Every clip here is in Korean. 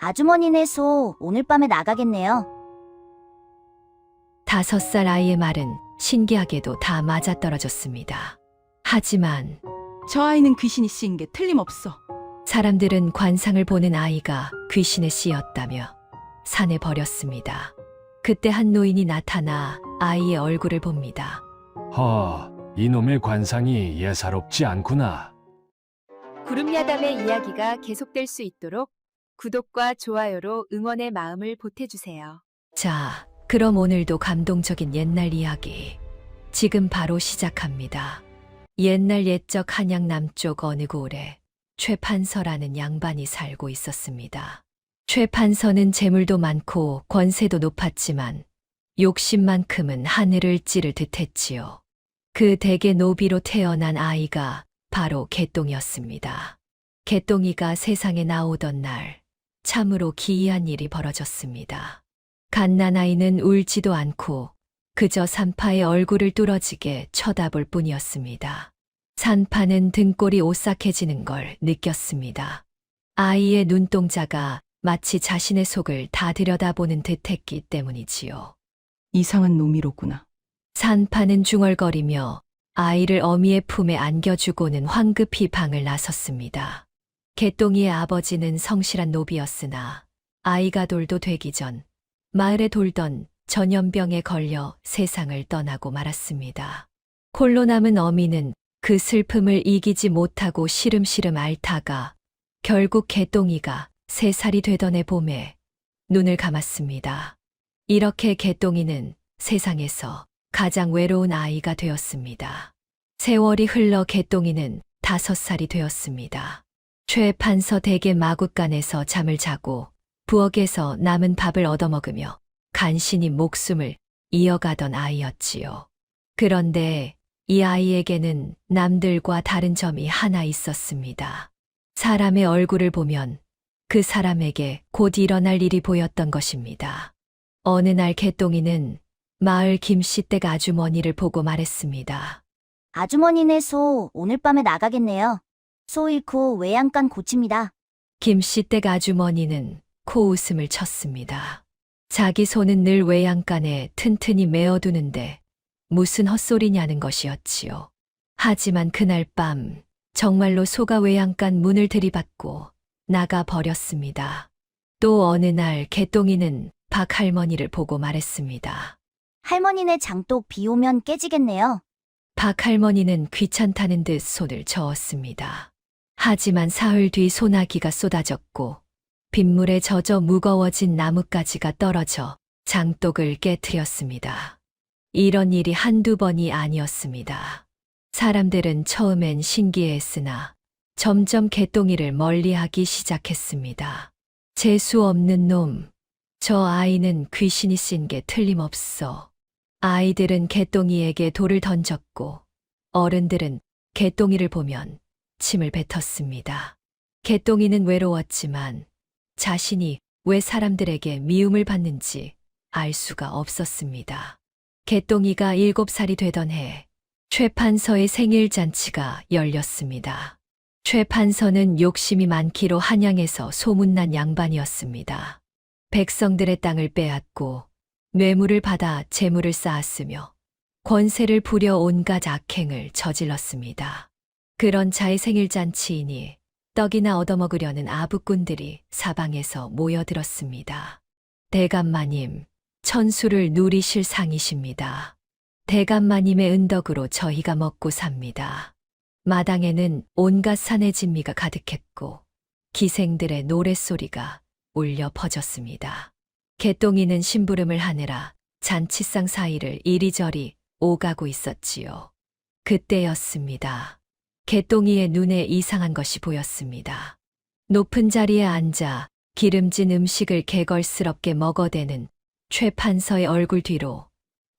아주머니네 소 오늘 밤에 나가겠네요. 5살 아이의 말은 신기하게도 다 맞아떨어졌습니다. 하지만 저 아이는 귀신이 씌인 게 틀림없어. 사람들은 관상을 보는 아이가 귀신에 씌였다며 산에 버렸습니다. 그때 한 노인이 나타나 아이의 얼굴을 봅니다. 이놈의 관상이 예사롭지 않구나. 구름야담의 이야기가 계속될 수 있도록 구독과 좋아요로 응원의 마음을 보태주세요. 자, 그럼 오늘도 감동적인 옛날 이야기 지금 바로 시작합니다. 옛날 옛적 한양 남쪽 어느 고을에 최판서라는 양반이 살고 있었습니다. 최판서는 재물도 많고 권세도 높았지만 욕심만큼은 하늘을 찌를 듯했지요. 그 댁의 노비로 태어난 아이가 바로 개똥이었습니다. 개똥이가 세상에 나오던 날 참으로 기이한 일이 벌어졌습니다. 갓난아이는 울지도 않고 그저 산파의 얼굴을 뚫어지게 쳐다볼 뿐이었습니다. 산파는 등골이 오싹해지는 걸 느꼈습니다. 아이의 눈동자가 마치 자신의 속을 다 들여다보는 듯했기 때문이지요. 이상한 놈이로구나. 산파는 중얼거리며 아이를 어미의 품에 안겨주고는 황급히 방을 나섰습니다. 개똥이의 아버지는 성실한 노비였으나 아이가 돌도 되기 전 마을에 돌던 전염병에 걸려 세상을 떠나고 말았습니다. 홀로 남은 어미는 그 슬픔을 이기지 못하고 시름시름 앓다가 결국 개똥이가 3살이 되던 해 봄에 눈을 감았습니다. 이렇게 개똥이는 세상에서 가장 외로운 아이가 되었습니다. 세월이 흘러 개똥이는 5살이 되었습니다. 최판서 댁의 마굿간에서 잠을 자고 부엌에서 남은 밥을 얻어먹으며 간신히 목숨을 이어가던 아이였지요. 그런데 이 아이에게는 남들과 다른 점이 하나 있었습니다. 사람의 얼굴을 보면 그 사람에게 곧 일어날 일이 보였던 것입니다. 어느 날 개똥이는 마을 김씨댁 아주머니를 보고 말했습니다. 아주머니네 소 오늘 밤에 나가겠네요. 소 잃고 외양간 고칩니다. 김씨댁 아주머니는 코웃음을 쳤습니다. 자기 소는 늘 외양간에 튼튼히 메어두는데 무슨 헛소리냐는 것이었지요. 하지만 그날 밤 정말로 소가 외양간 문을 들이받고 나가 버렸습니다. 또 어느 날 개똥이는 박할머니를 보고 말했습니다. 할머니네 장독 비 오면 깨지겠네요. 박할머니는 귀찮다는 듯 손을 저었습니다. 하지만 사흘 뒤 소나기가 쏟아졌고 빗물에 젖어 무거워진 나뭇가지가 떨어져 장독을 깨트렸습니다. 이런 일이 한두 번이 아니었습니다. 사람들은 처음엔 신기해했으나 점점 개똥이를 멀리하기 시작했습니다. 재수 없는 놈, 저 아이는 귀신이 씌인 게 틀림없어. 아이들은 개똥이에게 돌을 던졌고 어른들은 개똥이를 보면 침을 뱉었습니다. 개똥이는 외로웠지만 자신이 왜 사람들에게 미움을 받는지 알 수가 없었습니다. 개똥이가 7살이 되던 해 최판서의 생일잔치가 열렸습니다. 최판서는 욕심이 많기로 한양에서 소문난 양반이었습니다. 백성들의 땅을 빼앗고 뇌물을 받아 재물을 쌓았으며 권세를 부려 온갖 악행을 저질렀습니다. 그런 자의 생일잔치이니 떡이나 얻어먹으려는 아부꾼들이 사방에서 모여들었습니다. 대감마님, 천수를 누리실 상이십니다. 대감마님의 은덕으로 저희가 먹고 삽니다. 마당에는 온갖 산의 진미가 가득했고 기생들의 노랫소리가 울려 퍼졌습니다. 개똥이는 심부름을 하느라 잔치상 사이를 이리저리 오가고 있었지요. 그때였습니다. 개똥이의 눈에 이상한 것이 보였습니다. 높은 자리에 앉아 기름진 음식을 개걸스럽게 먹어대는 최판서의 얼굴 뒤로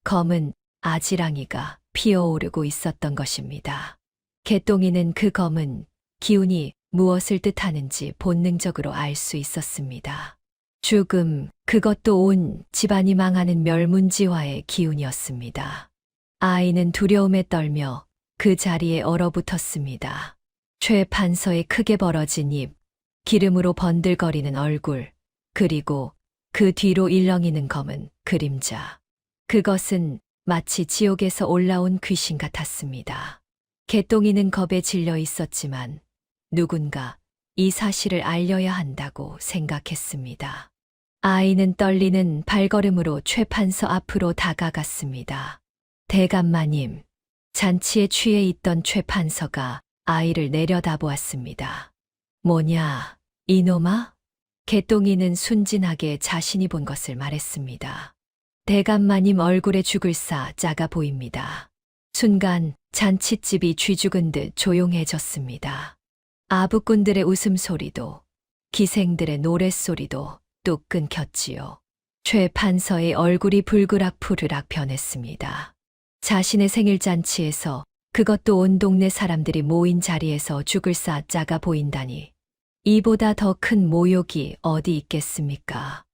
검은 아지랑이가 피어오르고 있었던 것입니다. 개똥이는 그 검은 기운이 무엇을 뜻하는지 본능적으로 알 수 있었습니다. 죽음, 그것도 온 집안이 망하는 멸문지화의 기운이었습니다. 아이는 두려움에 떨며 그 자리에 얼어붙었습니다. 최판서의 크게 벌어진 입, 기름으로 번들거리는 얼굴, 그리고 그 뒤로 일렁이는 검은 그림자. 그것은 마치 지옥에서 올라온 귀신 같았습니다. 개똥이는 겁에 질려 있었지만 누군가 이 사실을 알려야 한다고 생각했습니다. 아이는 떨리는 발걸음으로 최판서 앞으로 다가갔습니다. 대감마님, 잔치에 취해 있던 최판서가 아이를 내려다보았습니다. 뭐냐, 이놈아? 개똥이는 순진하게 자신이 본 것을 말했습니다. 대감마님 얼굴에 죽을사 작아 보입니다. 순간 잔칫집이 쥐죽은 듯 조용해졌습니다. 아부꾼들의 웃음소리도 기생들의 노랫소리도 뚝 끊겼지요. 최 판서의 얼굴이 불그락 변했습니다. 자신의 생일잔치에서, 그것도 온 동네 사람들이 모인 자리에서 죽을사 작아 보인다니 이보다 더 큰 모욕이 어디 있겠습니까?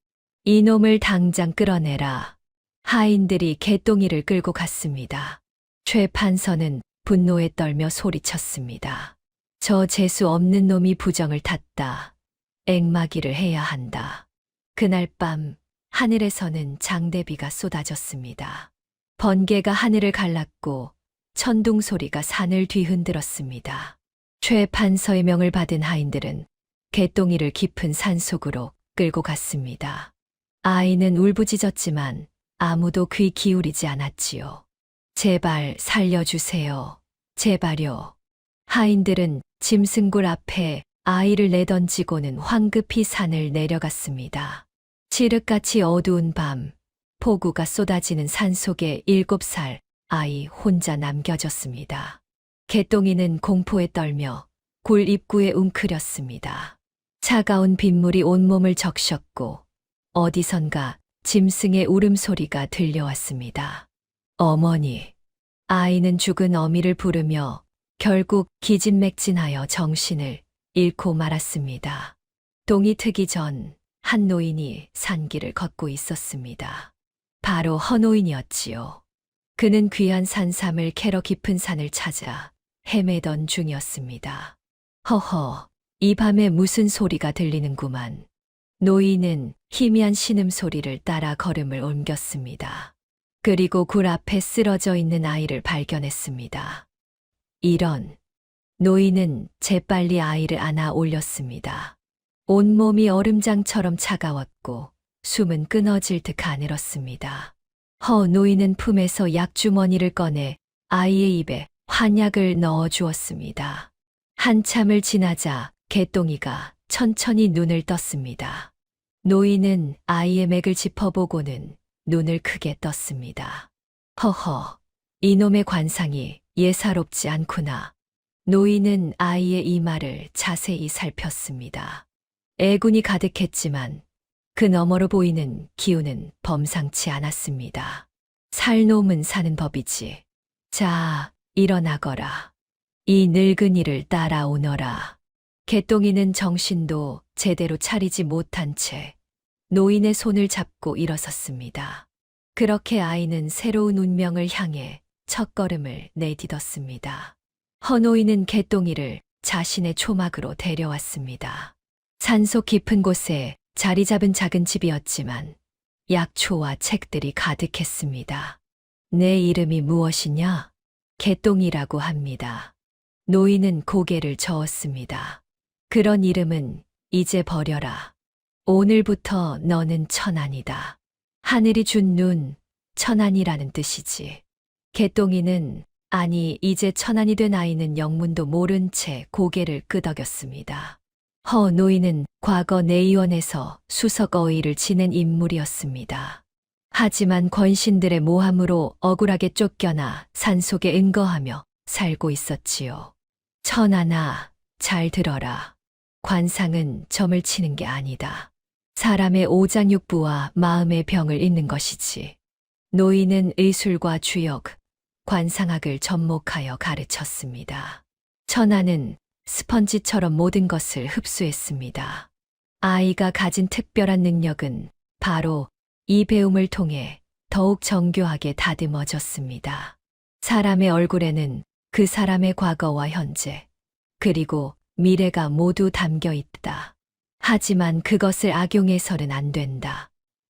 이놈을 당장 끌어내라. 하인들이 개똥이를 끌고 갔습니다. 최 판서는 분노에 떨며 소리쳤습니다. 저 재수 없는 놈이 부정을 탔다. 앵마기를 해야 한다. 그날 밤 하늘에서는 장대비가 쏟아졌습니다. 번개가 하늘을 갈랐고 천둥 소리가 산을 뒤흔들었습니다. 최 판서의 명을 받은 하인들은 개똥이를 깊은 산속으로 끌고 갔습니다. 아이는 울부짖었지만 아무도 귀 기울이지 않았지요. 제발 살려주세요. 제발요. 하인들은 짐승굴 앞에 아이를 내던지고는 황급히 산을 내려갔습니다. 칠흑같이 어두운 밤, 폭우가 쏟아지는 산속에 7살 아이 혼자 남겨졌습니다. 개똥이는 공포에 떨며 굴 입구에 웅크렸습니다. 차가운 빗물이 온몸을 적셨고 어디선가 짐승의 울음소리가 들려왔습니다. 어머니. 아이는 죽은 어미를 부르며 결국 기진맥진하여 정신을 잃고 말았습니다. 동이 트기 전 한 노인이 산길을 걷고 있었습니다. 바로 허노인이었지요. 그는 귀한 산삼을 캐러 깊은 산을 찾아 헤매던 중이었습니다. 허허, 이 밤에 무슨 소리가 들리는구만. 노인은 희미한 신음소리를 따라 걸음을 옮겼습니다. 그리고 굴 앞에 쓰러져 있는 아이를 발견했습니다. 이런. 노인은 재빨리 아이를 안아 올렸습니다. 온몸이 얼음장처럼 차가웠고 숨은 끊어질 듯 가늘었습니다. 노인은 품에서 약주머니를 꺼내 아이의 입에 환약을 넣어 주었습니다. 한참을 지나자 개똥이가 천천히 눈을 떴습니다. 노인은 아이의 맥을 짚어보고는 눈을 크게 떴습니다. 허허, 이놈의 관상이 예사롭지 않구나. 노인은 아이의 이마를 자세히 살폈습니다. 애군이 가득했지만 그 너머로 보이는 기운은 범상치 않았습니다. 살 놈은 사는 법이지. 자, 일어나거라. 이 늙은이를 따라오너라. 개똥이는 정신도 제대로 차리지 못한 채 노인의 손을 잡고 일어섰습니다. 그렇게 아이는 새로운 운명을 향해 첫걸음을 내딛었습니다. 허노인은 개똥이를 자신의 초막으로 데려왔습니다. 산속 깊은 곳에 자리 잡은 작은 집이었지만 약초와 책들이 가득했습니다. 내 이름이 무엇이냐? 개똥이라고 합니다. 노인은 고개를 저었습니다. 그런 이름은 이제 버려라. 오늘부터 너는 천안이다. 하늘이 준 눈, 천안이라는 뜻이지. 개똥이는, 아니 이제 천안이 된 아이는 영문도 모른 채 고개를 끄덕였습니다. 노인은 과거 내의원에서 수석 어의를 지낸 인물이었습니다. 하지만 권신들의 모함으로 억울하게 쫓겨나 산속에 은거하며 살고 있었지요. 천안아, 잘 들어라. 관상은 점을 치는 게 아니다. 사람의 오장육부와 마음의 병을 잇는 것이지. 노인은 의술과 주역, 관상학을 접목하여 가르쳤습니다. 천안은 스펀지처럼 모든 것을 흡수했습니다. 아이가 가진 특별한 능력은 바로 이 배움을 통해 더욱 정교하게 다듬어졌습니다. 사람의 얼굴에는 그 사람의 과거와 현재, 그리고 미래가 모두 담겨 있다. 하지만 그것을 악용해서는 안 된다.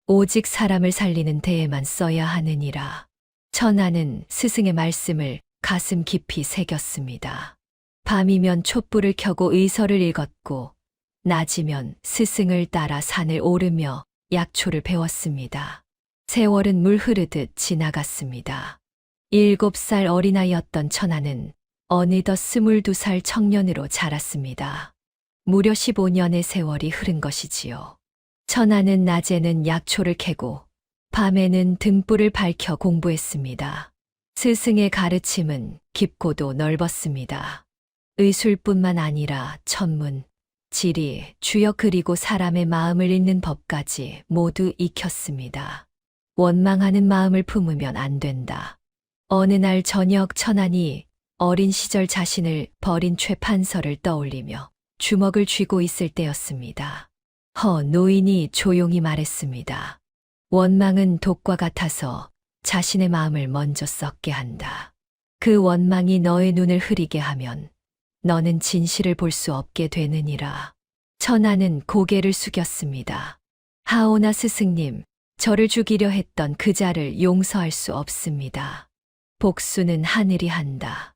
오직 사람을 살리는 데에만 써야 하느니라. 천하는 스승의 말씀을 가슴 깊이 새겼습니다. 밤이면 촛불을 켜고 의서를 읽었고, 낮이면 스승을 따라 산을 오르며 약초를 배웠습니다. 세월은 물 흐르듯 지나갔습니다. 7살 어린아이였던 천하는 어느덧 22살 청년으로 자랐습니다. 무려 15년의 세월이 흐른 것이지요. 천하는 낮에는 약초를 캐고 밤에는 등불을 밝혀 공부했습니다. 스승의 가르침은 깊고도 넓었습니다. 의술뿐만 아니라 천문, 지리, 주역 그리고 사람의 마음을 읽는 법까지 모두 익혔습니다. 원망하는 마음을 품으면 안 된다. 어느 날 저녁 천안이 어린 시절 자신을 버린 최판서를 떠올리며 주먹을 쥐고 있을 때였습니다. 노인이 조용히 말했습니다. 원망은 독과 같아서 자신의 마음을 먼저 썩게 한다. 그 원망이 너의 눈을 흐리게 하면 너는 진실을 볼 수 없게 되느니라. 천하는 고개를 숙였습니다. 하오나 스승님, 저를 죽이려 했던 그 자를 용서할 수 없습니다. 복수는 하늘이 한다.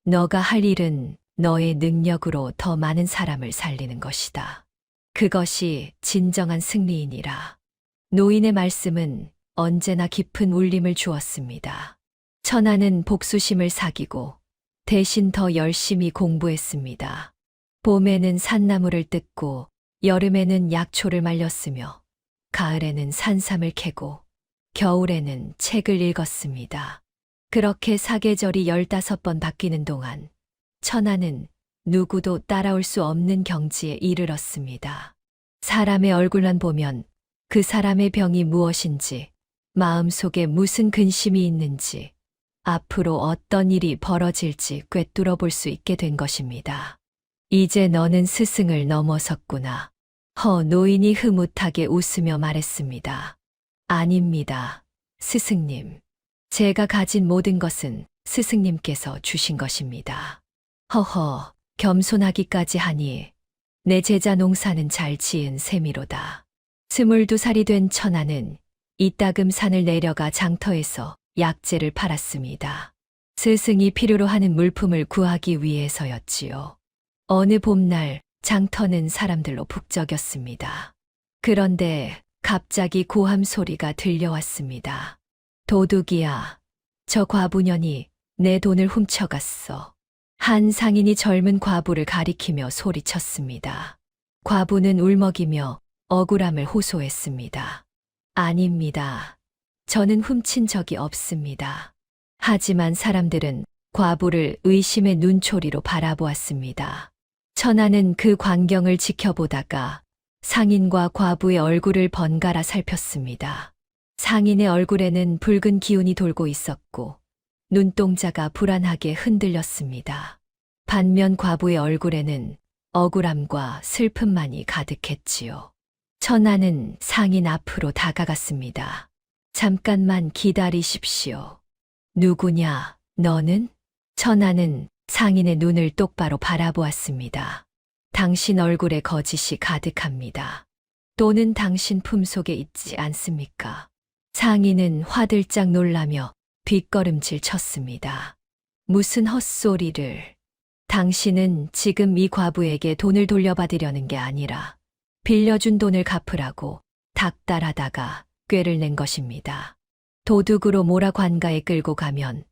너가 할 일은 너의 능력으로 더 많은 사람을 살리는 것이다. 그것이 진정한 승리이니라. 노인의 말씀은 언제나 깊은 울림을 주었습니다. 천하는 복수심을 사귀고 대신 더 열심히 공부했습니다. 봄에는 산나무를 뜯고 여름에는 약초를 말렸으며 가을에는 산삼을 캐고 겨울에는 책을 읽었습니다. 그렇게 사계절이 15번 바뀌는 동안 천하는 누구도 따라올 수 없는 경지에 이르렀습니다. 사람의 얼굴만 보면 그 사람의 병이 무엇인지, 마음속에 무슨 근심이 있는지, 앞으로 어떤 일이 벌어질지 꿰뚫어 볼 수 있게 된 것입니다. 이제 너는 스승을 넘어섰구나. 노인이 흐뭇하게 웃으며 말했습니다. 아닙니다, 스승님. 제가 가진 모든 것은 스승님께서 주신 것입니다. 겸손하기까지 하니 내 제자 농사는 잘 지은 셈이로다. 22살이 된 천하는 이따금 산을 내려가 장터에서 약재를 팔았습니다. 스승이 필요로 하는 물품을 구하기 위해서였지요. 어느 봄날 장터는 사람들로 북적였습니다. 그런데 갑자기 고함 소리가 들려왔습니다. 도둑이야, 저 과부년이 내 돈을 훔쳐갔어. 한 상인이 젊은 과부를 가리키며 소리쳤습니다. 과부는 울먹이며 억울함을 호소했습니다. 아닙니다. 저는 훔친 적이 없습니다. 하지만 사람들은 과부를 의심의 눈초리로 바라보았습니다. 천하는 그 광경을 지켜보다가 상인과 과부의 얼굴을 번갈아 살폈습니다. 상인의 얼굴에는 붉은 기운이 돌고 있었고 눈동자가 불안하게 흔들렸습니다. 반면 과부의 얼굴에는 억울함과 슬픔만이 가득했지요. 천하는 상인 앞으로 다가갔습니다. 잠깐만 기다리십시오. 누구냐, 너는? 천하는 상인의 눈을 똑바로 바라보았습니다. 당신 얼굴에 거짓이 가득합니다. 또는 당신 품속에 있지 않습니까? 상인은 화들짝 놀라며 뒷걸음질 쳤습니다. 무슨 헛소리를. 당신은 지금 이 과부에게 돈을 돌려받으려는 게 아니라 빌려준 돈을 갚으라고 닥달하다가 꾀를 낸 것입니다. 도둑으로 몰아 관가에 끌고 가면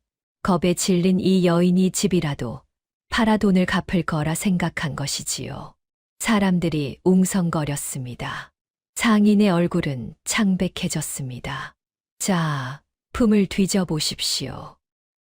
겁에 질린 이 여인이 집이라도 팔아 돈을 갚을 거라 생각한 것이지요. 사람들이 웅성거렸습니다. 상인의 얼굴은 창백해졌습니다. 자, 품을 뒤져보십시오.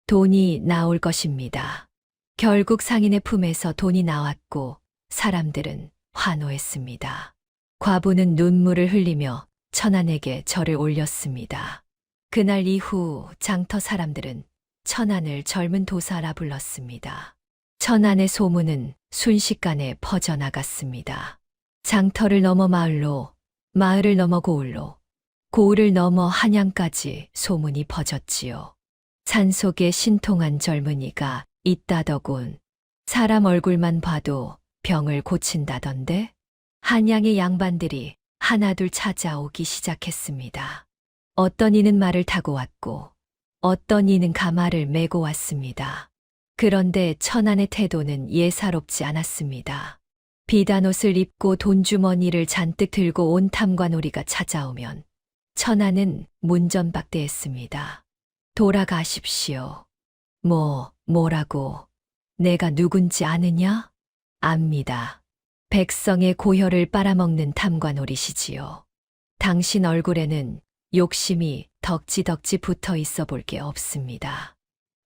돈이 나올 것입니다. 결국 상인의 품에서 돈이 나왔고 사람들은 환호했습니다. 과부는 눈물을 흘리며 천안에게 절을 올렸습니다. 그날 이후 장터 사람들은 천안을 젊은 도사라 불렀습니다. 천안의 소문은 순식간에 퍼져나갔습니다. 장터를 넘어 마을로, 마을을 넘어 고을로, 고을을 넘어 한양까지 소문이 퍼졌지요. 산속에 신통한 젊은이가 있다더군. 사람 얼굴만 봐도 병을 고친다던데? 한양의 양반들이 하나둘 찾아오기 시작했습니다. 어떤 이는 말을 타고 왔고 어떤 이는 가마를 메고 왔습니다. 그런데 천안의 태도는 예사롭지 않았습니다. 비단옷을 입고 돈주머니를 잔뜩 들고 온 탐관오리가 찾아오면 천안은 문전박대했습니다. 돌아가십시오. 뭐라고? 내가 누군지 아느냐? 압니다. 백성의 고혈을 빨아먹는 탐관오리시지요. 당신 얼굴에는 욕심이 덕지덕지 붙어 있어 볼 게 없습니다.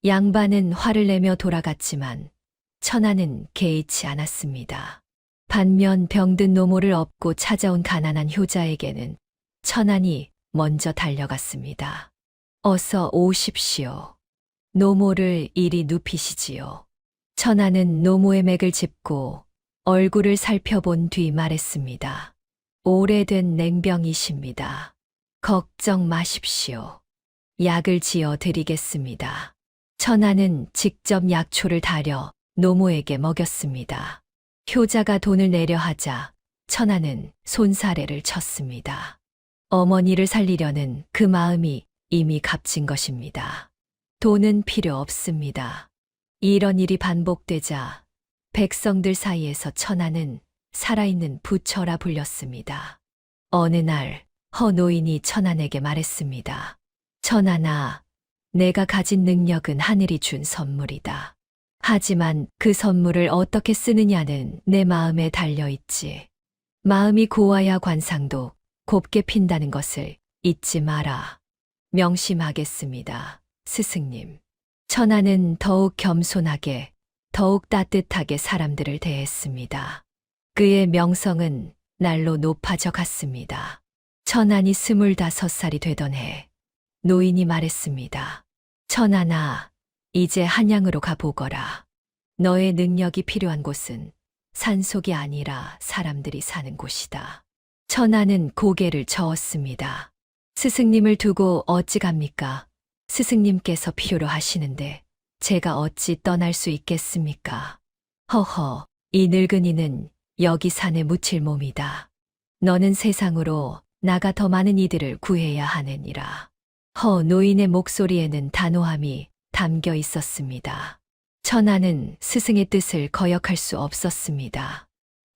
양반은 화를 내며 돌아갔지만 천안은 개의치 않았습니다. 반면 병든 노모를 업고 찾아온 가난한 효자에게는 천안이 먼저 달려갔습니다. 어서 오십시오. 노모를 이리 눕히시지요. 천안은 노모의 맥을 짚고 얼굴을 살펴본 뒤 말했습니다. 오래된 냉병이십니다. 걱정 마십시오. 약을 지어 드리겠습니다. 천안은 직접 약초를 다려 노모에게 먹였습니다. 효자가 돈을 내려 하자 천안은 손사래를 쳤습니다. 어머니를 살리려는 그 마음이 이미 값진 것입니다. 돈은 필요 없습니다. 이런 일이 반복되자 백성들 사이에서 천안은 살아있는 부처라 불렸습니다. 어느 날 허노인이 천안에게 말했습니다. 천안아, 내가 가진 능력은 하늘이 준 선물이다. 하지만 그 선물을 어떻게 쓰느냐는 내 마음에 달려있지. 마음이 고와야 관상도 곱게 핀다는 것을 잊지 마라. 명심하겠습니다, 스승님. 천안은 더욱 겸손하게, 더욱 따뜻하게 사람들을 대했습니다. 그의 명성은 날로 높아져 갔습니다. 천안이 25살이 되던 해, 노인이 말했습니다. 천안아, 이제 한양으로 가보거라. 너의 능력이 필요한 곳은 산속이 아니라 사람들이 사는 곳이다. 천안은 고개를 저었습니다. 스승님을 두고 어찌 갑니까? 스승님께서 필요로 하시는데 제가 어찌 떠날 수 있겠습니까? 허허, 이 늙은이는 여기 산에 묻힐 몸이다. 너는 세상으로 나가 더 많은 이들을 구해야 하느니라. 노인의 목소리에는 단호함이 담겨 있었습니다. 천안은 스승의 뜻을 거역할 수 없었습니다.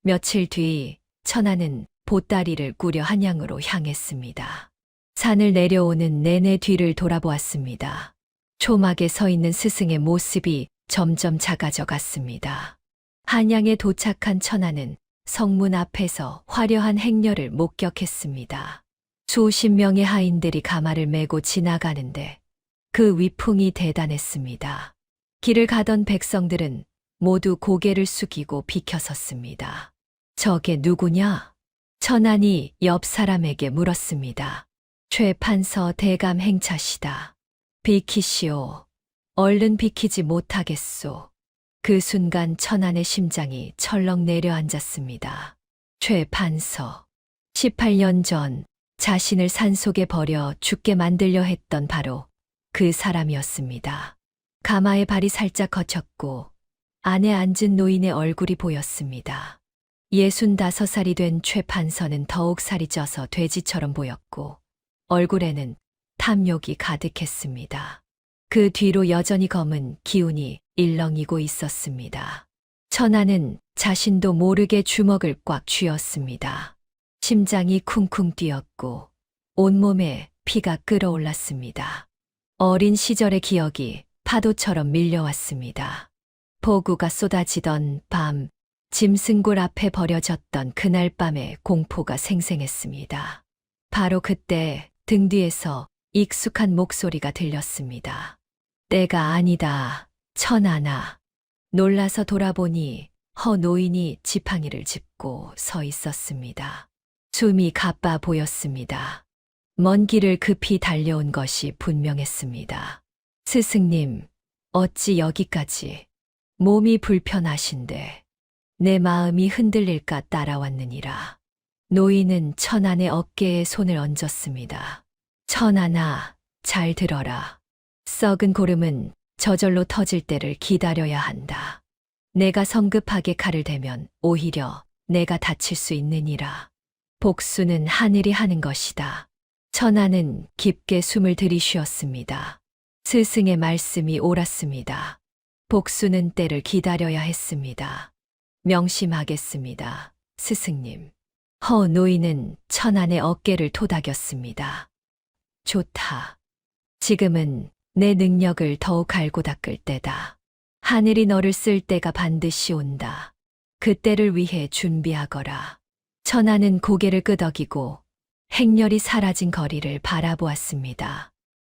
며칠 뒤 천안은 보따리를 꾸려 한양으로 향했습니다. 산을 내려오는 내내 뒤를 돌아보았습니다. 초막에 서 있는 스승의 모습이 점점 작아져 갔습니다. 한양에 도착한 천안은 성문 앞에서 화려한 행렬을 목격했습니다. 수십 명의 하인들이 가마를 메고 지나가는데 그 위풍이 대단했습니다. 길을 가던 백성들은 모두 고개를 숙이고 비켜섰습니다. 저게 누구냐? 천안이 옆 사람에게 물었습니다. 최판서 대감 행차시다. 비키시오. 얼른 비키지 못하겠소. 그 순간 천안의 심장이 철렁 내려앉았습니다. 최판서. 18년 전 자신을 산속에 버려 죽게 만들려 했던 바로 그 사람이었습니다. 가마에 발이 살짝 거쳤고 안에 앉은 노인의 얼굴이 보였습니다. 65살이 된 최판서는 더욱 살이 쪄서 돼지처럼 보였고 얼굴에는 탐욕이 가득했습니다. 그 뒤로 여전히 검은 기운이 일렁이고 있었습니다. 천안은 자신도 모르게 주먹을 꽉 쥐었습니다. 심장이 쿵쿵 뛰었고 온몸에 피가 끓어올랐습니다. 어린 시절의 기억이 파도처럼 밀려왔습니다. 폭우가 쏟아지던 밤, 짐승굴 앞에 버려졌던 그날 밤의 공포가 생생했습니다. 바로 그때 등 뒤에서 익숙한 목소리가 들렸습니다. 때가 아니다, 천안아. 놀라서 돌아보니 허노인이 지팡이를 짚고 서 있었습니다. 숨이 가빠 보였습니다. 먼 길을 급히 달려온 것이 분명했습니다. 스승님, 어찌 여기까지? 몸이 불편하신데 내 마음이 흔들릴까 따라왔느니라. 노인은 천안의 어깨에 손을 얹었습니다. 천안아, 잘 들어라. 썩은 고름은 저절로 터질 때를 기다려야 한다. 내가 성급하게 칼을 대면 오히려 내가 다칠 수 있느니라. 복수는 하늘이 하는 것이다. 천하는 깊게 숨을 들이쉬었습니다. 스승의 말씀이 옳았습니다. 복수는 때를 기다려야 했습니다. 명심하겠습니다, 스승님. 허 노인은 천안의 어깨를 토닥였습니다. 좋다. 지금은 내 능력을 더욱 갈고 닦을 때다. 하늘이 너를 쓸 때가 반드시 온다. 그때를 위해 준비하거라. 천하는 고개를 끄덕이고 행렬이 사라진 거리를 바라보았습니다.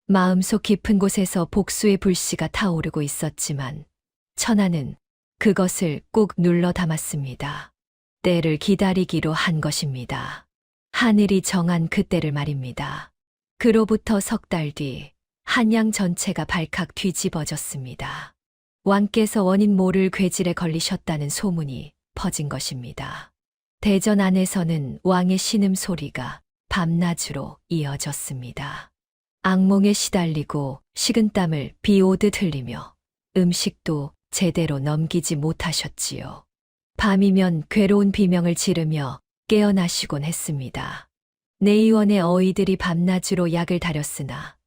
마음속 깊은 곳에서 복수의 불씨가 타오르고 있었지만 천하는 그것을 꾹 눌러 담았습니다. 때를 기다리기로 한 것입니다. 하늘이 정한 그때를 말입니다. 그로부터 석 달 뒤 한양 전체가 발칵 뒤집어졌습니다. 왕께서 원인 모를 괴질에 걸리셨다는 소문이 퍼진 것입니다. 대전 안에서는 왕의 신음소리가 밤낮으로 이어졌습니다. 악몽에 시달리고 식은땀을 비 오듯 흘리며 음식도 제대로 넘기지 못하셨지요. 밤이면 괴로운 비명을 지르며 깨어나시곤 했습니다. 내의원의 어이들이 밤낮으로 약을 다렸으나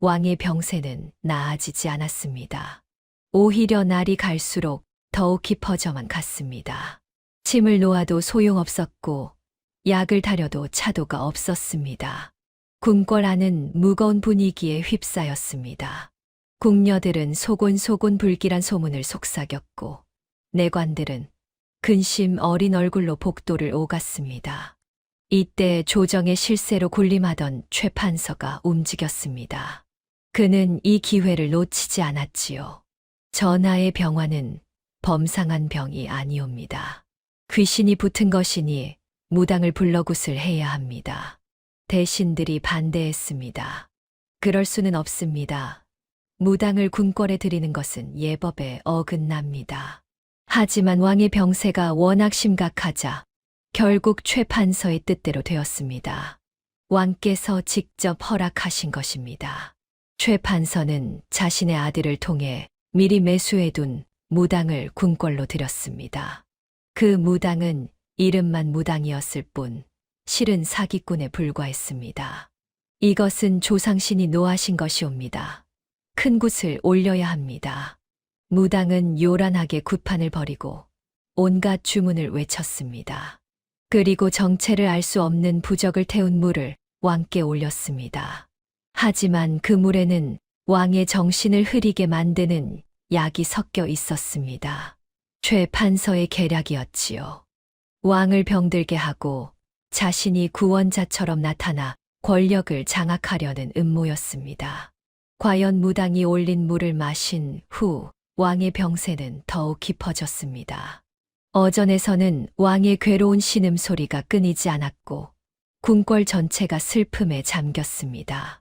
왕의 병세는 나아지지 않았습니다. 오히려 날이 갈수록 더욱 깊어져만 갔습니다. 침을 놓아도 소용없었고 약을 다려도 차도가 없었습니다. 궁궐 안은 무거운 분위기에 휩싸였습니다. 궁녀들은 소곤소곤 불길한 소문을 속삭였고 내관들은 근심 어린 얼굴로 복도를 오갔습니다. 이때 조정의 실세로 군림하던 최 판서가 움직였습니다. 그는 이 기회를 놓치지 않았지요. 전하의 병화는 범상한 병이 아니옵니다. 귀신이 붙은 것이니 무당을 불러굿을 해야 합니다. 대신들이 반대했습니다. 그럴 수는 없습니다. 무당을 궁궐에 들이는 것은 예법에 어긋납니다. 하지만 왕의 병세가 워낙 심각하자 결국 최 판서의 뜻대로 되었습니다. 왕께서 직접 허락하신 것입니다. 최 판서는 자신의 아들을 통해 미리 매수해둔 무당을 궁궐로 들였습니다. 그 무당은 이름만 무당이었을 뿐 실은 사기꾼에 불과했습니다. 이것은 조상신이 노하신 것이옵니다. 큰 굿을 올려야 합니다. 무당은 요란하게 굿판을 벌이고 온갖 주문을 외쳤습니다. 그리고 정체를 알 수 없는 부적을 태운 물을 왕께 올렸습니다. 하지만 그 물에는 왕의 정신을 흐리게 만드는 약이 섞여 있었습니다. 최 판서의 계략이었지요. 왕을 병들게 하고 자신이 구원자처럼 나타나 권력을 장악하려는 음모였습니다. 과연 무당이 올린 물을 마신 후 왕의 병세는 더욱 깊어졌습니다. 어전에서는 왕의 괴로운 신음소리가 끊이지 않았고 궁궐 전체가 슬픔에 잠겼습니다.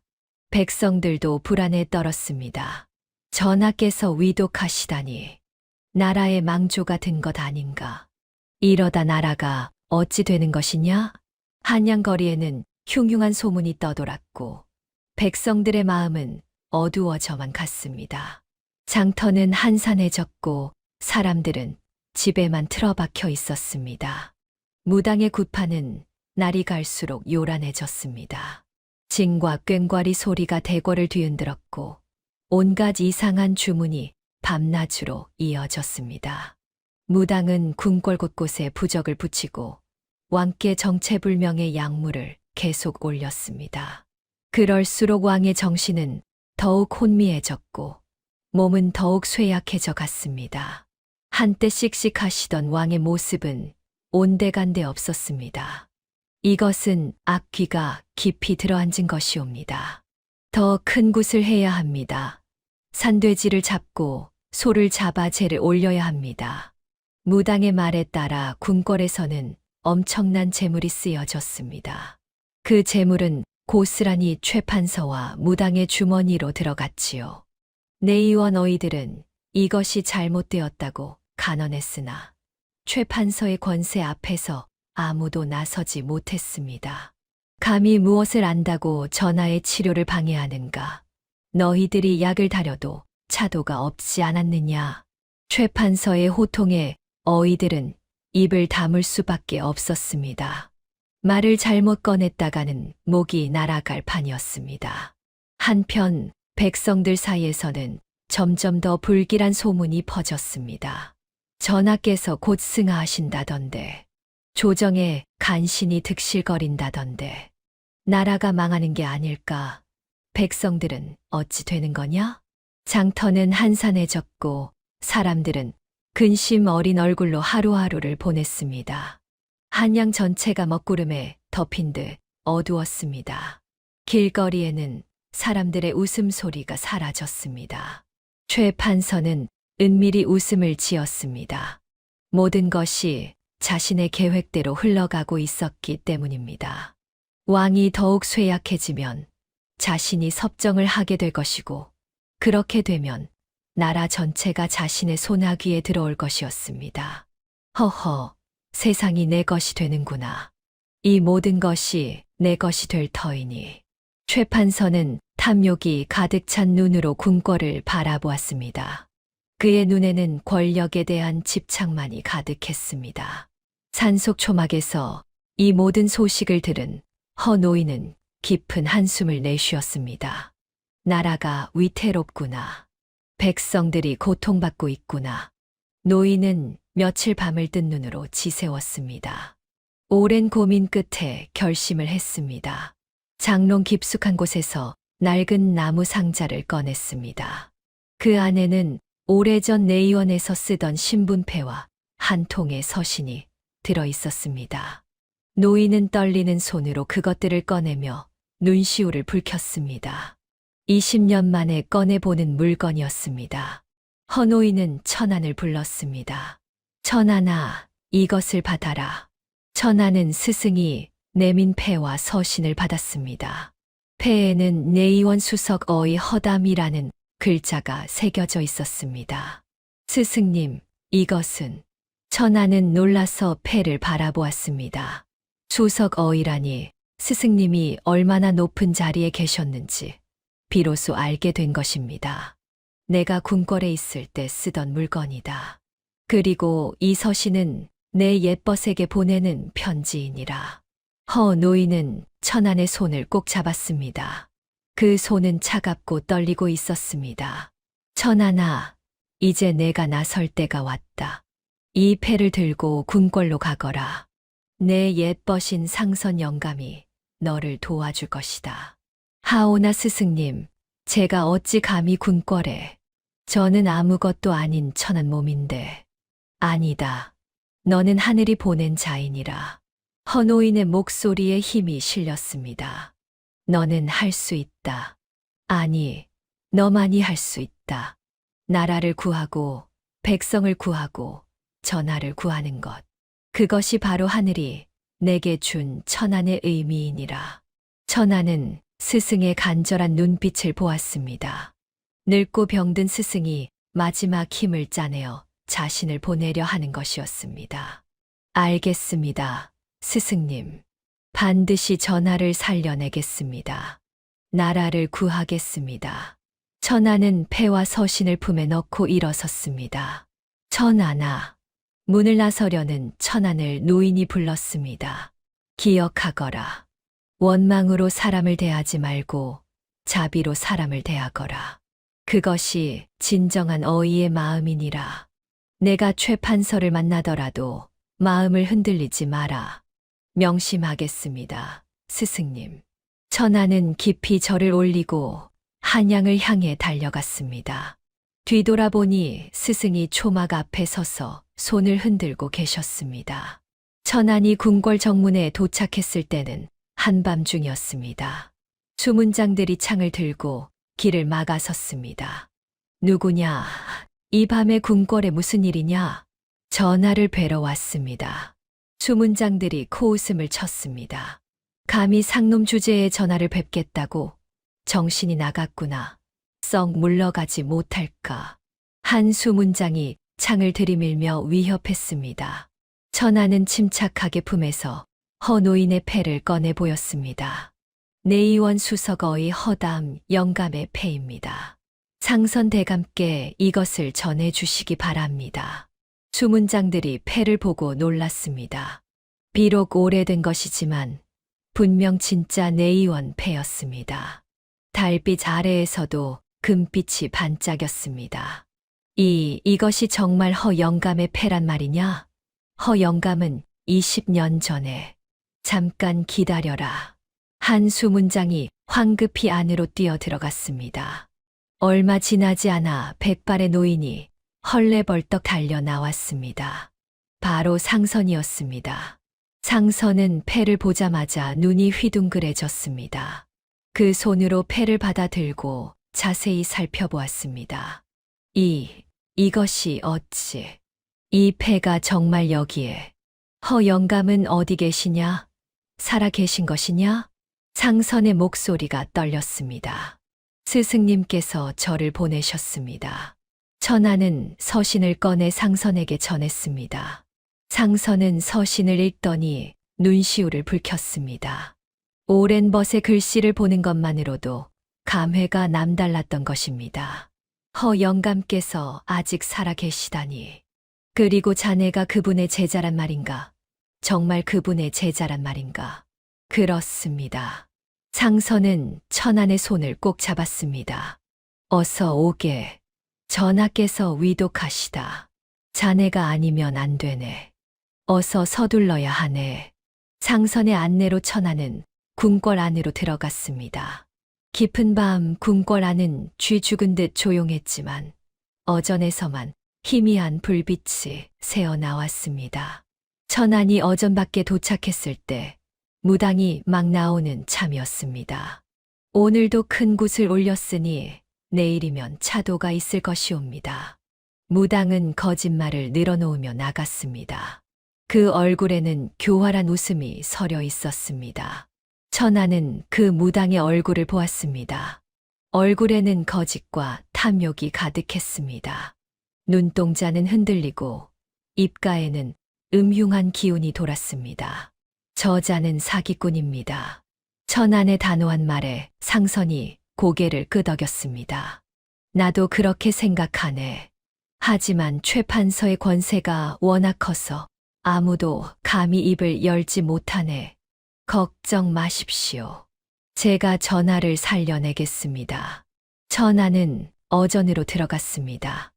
백성들도 불안에 떨었습니다. 전하께서 위독하시다니 나라의 망조가 든 것 아닌가. 이러다 나라가 어찌 되는 것이냐? 한양거리에는 흉흉한 소문이 떠돌았고 백성들의 마음은 어두워져만 갔습니다. 장터는 한산해졌고 사람들은 집에만 틀어박혀 있었습니다. 무당의 굿판은 날이 갈수록 요란해졌습니다. 징과 꽹과리 소리가 대궐을 뒤흔들었고 온갖 이상한 주문이 밤낮으로 이어졌습니다. 무당은 궁궐 곳곳에 부적을 붙이고 왕께 정체불명의 약물을 계속 올렸습니다. 그럴수록 왕의 정신은 더욱 혼미해졌고 몸은 더욱 쇠약해져 갔습니다. 한때 씩씩하시던 왕의 모습은 온데간데 없었습니다. 이것은 악귀가 깊이 들어앉은 것이옵니다. 더 큰 굿을 해야 합니다. 산돼지를 잡고 소를 잡아 제를 올려야 합니다. 무당의 말에 따라 궁궐에서는 엄청난 재물이 쓰여졌습니다. 그 재물은 고스란히 최 판서와 무당의 주머니로 들어갔지요. 내의원 어이들은 이것이 잘못되었다고 간언했으나 최 판서의 권세 앞에서 아무도 나서지 못했습니다. 감히 무엇을 안다고 전하의 치료를 방해하는가? 너희들이 약을 다려도 차도가 없지 않았느냐? 최 판서의 호통에 어이들은 입을 다물 수밖에 없었습니다. 말을 잘못 꺼냈다가는 목이 날아갈 판이었습니다. 한편 백성들 사이에서는 점점 더 불길한 소문이 퍼졌습니다. 전하께서 곧 승하하신다던데, 조정에 간신히 득실거린다던데, 나라가 망하는 게 아닐까? 백성들은 어찌 되는 거냐? 장터는 한산해졌고 사람들은 근심 어린 얼굴로 하루하루를 보냈습니다. 한양 전체가 먹구름에 덮인 듯 어두웠습니다. 길거리에는 사람들의 웃음소리가 사라졌습니다. 최 판서는 은밀히 웃음을 지었습니다. 모든 것이 자신의 계획대로 흘러가고 있었기 때문입니다. 왕이 더욱 쇠약해지면 자신이 섭정을 하게 될 것이고, 그렇게 되면 나라 전체가 자신의 손아귀에 들어올 것이었습니다. 허허, 세상이 내 것이 되는구나. 이 모든 것이 내 것이 될 터이니. 최 판서는 탐욕이 가득 찬 눈으로 궁궐을 바라보았습니다. 그의 눈에는 권력에 대한 집착만이 가득했습니다. 산속 초막에서 이 모든 소식을 들은 허 노인은 깊은 한숨을 내쉬었습니다. 나라가 위태롭구나. 백성들이 고통받고 있구나. 노인은 며칠 밤을 뜬 눈으로 지새웠습니다. 오랜 고민 끝에 결심을 했습니다. 장롱 깊숙한 곳에서 낡은 나무 상자를 꺼냈습니다. 그 안에는 오래전 내의원에서 쓰던 신분패와 한 통의 서신이 들어 있었습니다. 노인은 떨리는 손으로 그것들을 꺼내며 눈시울을 붉혔습니다. 20년 만에 꺼내보는 물건이었습니다. 허노인은 천안을 불렀습니다. 천안아, 이것을 받아라. 천안은 스승이 내민 패와 서신을 받았습니다. 패에는 내의원 수석 어의 허담이라는 글자가 새겨져 있었습니다. 스승님, 이것은. 천안은 놀라서 패를 바라보았습니다. 수석 어이라니 스승님이 얼마나 높은 자리에 계셨는지 비로소 알게 된 것입니다. 내가 궁궐에 있을 때 쓰던 물건이다. 그리고 이 서신은 내 옛벗에게 보내는 편지이니라. 허 노인은 천안의 손을 꼭 잡았습니다. 그 손은 차갑고 떨리고 있었습니다. 천안아, 이제 내가 나설 때가 왔다. 이 패를 들고 궁궐로 가거라. 내 옛벗인 상선 영감이 너를 도와줄 것이다. 하오나 스승님, 제가 어찌 감히 궁궐에. 저는 아무것도 아닌 천한 몸인데. 아니다. 너는 하늘이 보낸 자이니라. 허노인의 목소리에 힘이 실렸습니다. 너는 할 수 있다. 아니, 너만이 할 수 있다. 나라를 구하고 백성을 구하고 전하를 구하는 것. 그것이 바로 하늘이 내게 준 천안의 의미이니라. 천안은 스승의 간절한 눈빛을 보았습니다. 늙고 병든 스승이 마지막 힘을 짜내어 자신을 보내려 하는 것이었습니다. 알겠습니다, 스승님. 반드시 전하를 살려내겠습니다. 나라를 구하겠습니다. 천안은 패와 서신을 품에 넣고 일어섰습니다. 천안아. 문을 나서려는 천안을 노인이 불렀습니다. 기억하거라. 원망으로 사람을 대하지 말고 자비로 사람을 대하거라. 그것이 진정한 어이의 마음이니라. 내가 최 판서를 만나더라도 마음을 흔들리지 마라. 명심하겠습니다, 스승님. 천안은 깊이 절을 올리고 한양을 향해 달려갔습니다. 뒤돌아보니 스승이 초막 앞에 서서 손을 흔들고 계셨습니다. 천안이 궁궐 정문에 도착했을 때는 한밤중이었습니다. 수문장들이 창을 들고 길을 막아섰습니다. 누구냐? 이 밤에 궁궐에 무슨 일이냐? 전하를 뵈러 왔습니다. 수문장들이 코웃음을 쳤습니다. 감히 상놈 주제에 전하를 뵙겠다고? 정신이 나갔구나. 썩 물러가지 못할까. 한 수문장이 창을 들이밀며 위협했습니다. 천안은 침착하게 품에서 허노인의 패를 꺼내 보였습니다. 내의원 수석어의 허담 영감의 패입니다. 상선 대감께 이것을 전해 주시기 바랍니다. 수문장들이 패를 보고 놀랐습니다. 비록 오래된 것이지만 분명 진짜 내의원 패였습니다. 달빛 아래에서도 금빛이 반짝였습니다. 이것이 정말 허영감의 패란 말이냐? 허영감은 20년 전에 잠깐 기다려라. 한 수문장이 황급히 안으로 뛰어 들어갔습니다. 얼마 지나지 않아 백발의 노인이 헐레벌떡 달려 나왔습니다. 바로 상선이었습니다. 상선은 패를 보자마자 눈이 휘둥그레졌습니다. 그 손으로 패를 받아들고 자세히 살펴보았습니다. 이것이 어찌, 이 패가 정말 여기에, 허영감은 어디 계시냐? 살아 계신 것이냐? 상선의 목소리가 떨렸습니다. 스승님께서 저를 보내셨습니다. 천하는 서신을 꺼내 상선에게 전했습니다. 상선은 서신을 읽더니 눈시울을 붉혔습니다. 오랜 벗의 글씨를 보는 것만으로도 감회가 남달랐던 것입니다. 허영감께서 아직 살아 계시다니. 그리고 자네가 그분의 제자란 말인가? 정말 그분의 제자란 말인가? 그렇습니다. 상선은 천안의 손을 꼭 잡았습니다. 어서 오게. 전하께서 위독하시다. 자네가 아니면 안 되네. 어서 서둘러야 하네. 상선의 안내로 천안은 궁궐 안으로 들어갔습니다. 깊은 밤 궁궐 안은 쥐 죽은 듯 조용했지만 어전에서만 희미한 불빛이 새어 나왔습니다. 천안이 어전 밖에 도착했을 때 무당이 막 나오는 참이었습니다. 오늘도 큰 굿을 올렸으니 내일이면 차도가 있을 것이옵니다. 무당은 거짓말을 늘어놓으며 나갔습니다. 그 얼굴에는 교활한 웃음이 서려 있었습니다. 천하는 그 무당의 얼굴을 보았습니다. 얼굴에는 거짓과 탐욕이 가득했습니다. 눈동자는 흔들리고 입가에는 음흉한 기운이 돌았습니다. 저자는 사기꾼입니다. 천안의 단호한 말에 상선이 고개를 끄덕였습니다. 나도 그렇게 생각하네. 하지만 최판서의 권세가 워낙 커서 아무도 감히 입을 열지 못하네. 걱정 마십시오. 제가 전하를 살려내겠습니다. 천하는 어전으로 들어갔습니다.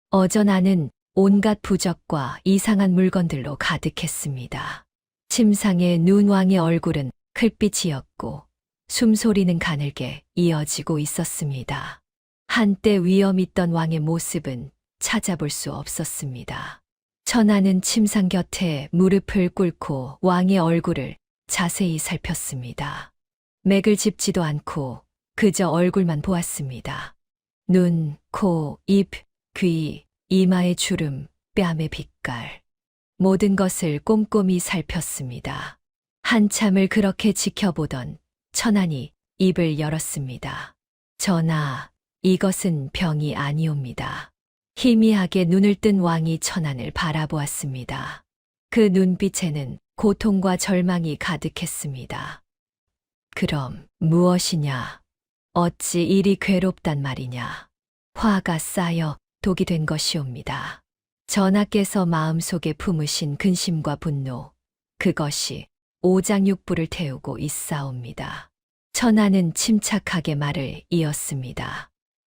어전 안은 온갖 부적과 이상한 물건들로 가득했습니다. 침상의 눈왕의 얼굴은 클빛이었고 숨소리는 가늘게 이어지고 있었습니다. 한때 위엄 있던 왕의 모습은 찾아볼 수 없었습니다. 천하는 침상 곁에 무릎을 꿇고 왕의 얼굴을 자세히 살폈습니다. 맥을 짚지도 않고 그저 얼굴만 보았습니다. 눈, 코, 입, 귀, 이마의 주름, 뺨의 빛깔. 모든 것을 꼼꼼히 살폈습니다. 한참을 그렇게 지켜보던 천안이 입을 열었습니다. 전하, 이것은 병이 아니옵니다. 희미하게 눈을 뜬 왕이 천안을 바라보았습니다. 그 눈빛에는 고통과 절망이 가득했습니다. 그럼 무엇이냐? 어찌 이리 괴롭단 말이냐? 화가 쌓여 독이 된 것이옵니다. 전하께서 마음속에 품으신 근심과 분노, 그것이 오장육부를 태우고 있사옵니다. 천하는 침착하게 말을 이었습니다.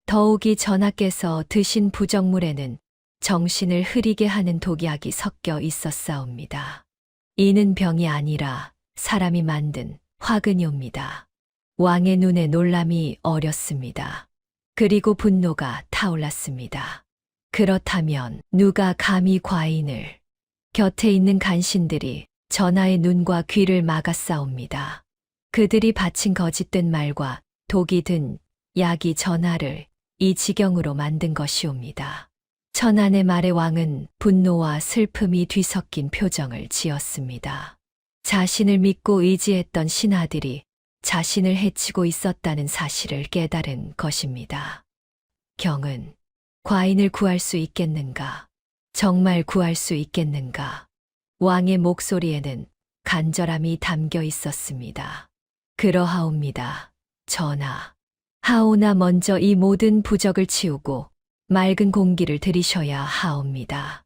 더욱이 전하께서 드신 부적물에는 정신을 흐리게 하는 독약이 섞여 있었사옵니다. 이는 병이 아니라 사람이 만든 화근이옵니다. 왕의 눈에 놀람이 어렸습니다. 그리고 분노가 타올랐습니다. 그렇다면 누가 감히 과인을, 곁에 있는 간신들이 전하의 눈과 귀를 막았사옵니다. 그들이 바친 거짓된 말과 독이 든 약이 전하를 이 지경으로 만든 것이옵니다. 천안의 말에 왕은 분노와 슬픔이 뒤섞인 표정을 지었습니다. 자신을 믿고 의지했던 신하들이 자신을 해치고 있었다는 사실을 깨달은 것입니다. 경은 과인을 구할 수 있겠는가? 정말 구할 수 있겠는가? 왕의 목소리에는 간절함이 담겨 있었습니다. 그러하옵니다. 전하. 하오나 먼저 이 모든 부적을 치우고 맑은 공기를 들이셔야 하옵니다.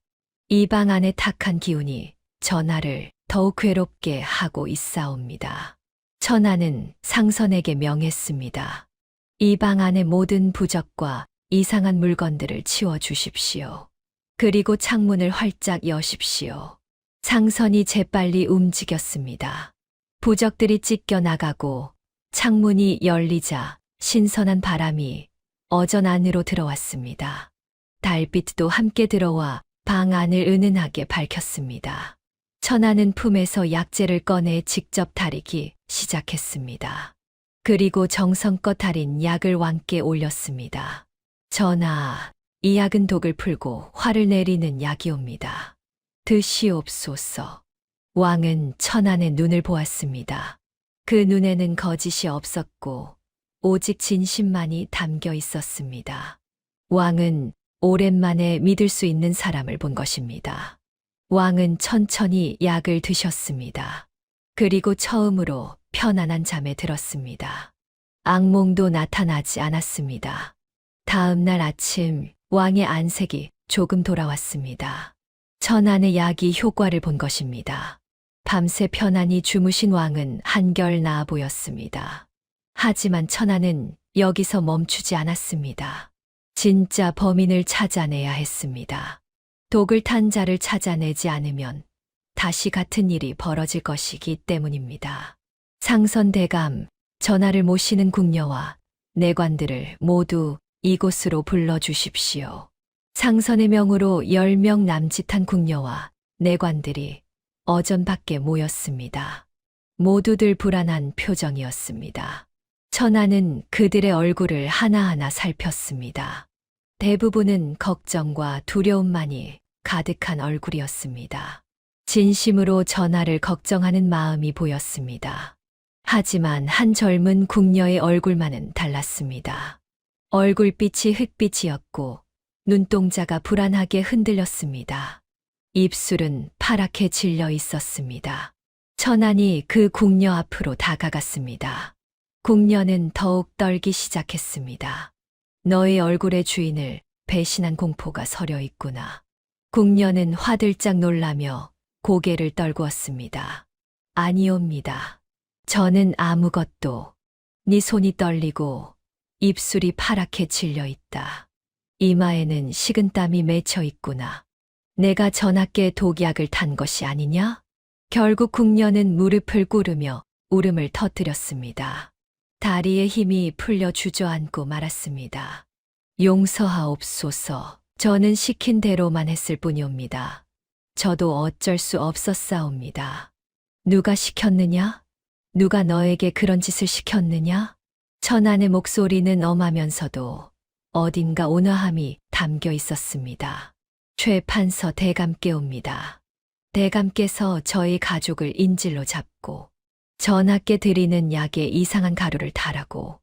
이 방 안의 탁한 기운이 전하를 더욱 괴롭게 하고 있사옵니다. 천하는 상선에게 명했습니다. 이 방 안의 모든 부적과 이상한 물건들을 치워주십시오. 그리고 창문을 활짝 여십시오. 상선이 재빨리 움직였습니다. 부적들이 찢겨 나가고 창문이 열리자 신선한 바람이 어전 안으로 들어왔습니다. 달빛도 함께 들어와 방 안을 은은하게 밝혔습니다. 천하는 품에서 약재를 꺼내 직접 다리기 시작했습니다. 그리고 정성껏 다린 약을 왕께 올렸습니다. 전하, 이 약은 독을 풀고 화를 내리는 약이옵니다. 드시옵소서. 왕은 천안의 눈을 보았습니다. 그 눈에는 거짓이 없었고 오직 진심만이 담겨 있었습니다. 왕은 오랜만에 믿을 수 있는 사람을 본 것입니다. 왕은 천천히 약을 드셨습니다. 그리고 처음으로 편안한 잠에 들었습니다. 악몽도 나타나지 않았습니다. 다음 날 아침 왕의 안색이 조금 돌아왔습니다. 천안의 약이 효과를 본 것입니다. 밤새 편안히 주무신 왕은 한결 나아 보였습니다. 하지만 천안은 여기서 멈추지 않았습니다. 진짜 범인을 찾아내야 했습니다. 독을 탄 자를 찾아내지 않으면 다시 같은 일이 벌어질 것이기 때문입니다. 상선대감, 전하를 모시는 궁녀와 내관들을 모두 이곳으로 불러주십시오. 상선의 명으로 10명 남짓한 궁녀와 내관들이 어전 밖에 모였습니다. 모두들 불안한 표정이었습니다. 천하는 그들의 얼굴을 하나하나 살폈습니다. 대부분은 걱정과 두려움만이 가득한 얼굴이었습니다. 진심으로 전하를 걱정하는 마음이 보였습니다. 하지만 한 젊은 궁녀의 얼굴만은 달랐습니다. 얼굴빛이 흑빛이었고 눈동자가 불안하게 흔들렸습니다. 입술은 파랗게 질려 있었습니다. 천안이 그 궁녀 앞으로 다가갔습니다. 궁녀는 더욱 떨기 시작했습니다. 너의 얼굴의 주인을 배신한 공포가 서려 있구나. 궁녀는 화들짝 놀라며 고개를 떨구었습니다. 아니옵니다. 저는 아무것도. 네 손이 떨리고 입술이 파랗게 질려 있다. 이마에는 식은땀이 맺혀 있구나. 내가 전하께 독약을 탄 것이 아니냐? 결국 궁녀는 무릎을 꿇으며 울음을 터뜨렸습니다. 다리의 힘이 풀려 주저앉고 말았습니다. 용서하옵소서. 저는 시킨 대로만 했을 뿐이옵니다. 저도 어쩔 수 없었사옵니다. 누가 시켰느냐? 누가 너에게 그런 짓을 시켰느냐? 천안의 목소리는 엄하면서도 어딘가 온화함이 담겨 있었습니다. 최 판서 대감께 옵니다. 대감께서 저희 가족을 인질로 잡고 전하께 드리는 약에 이상한 가루를 달라고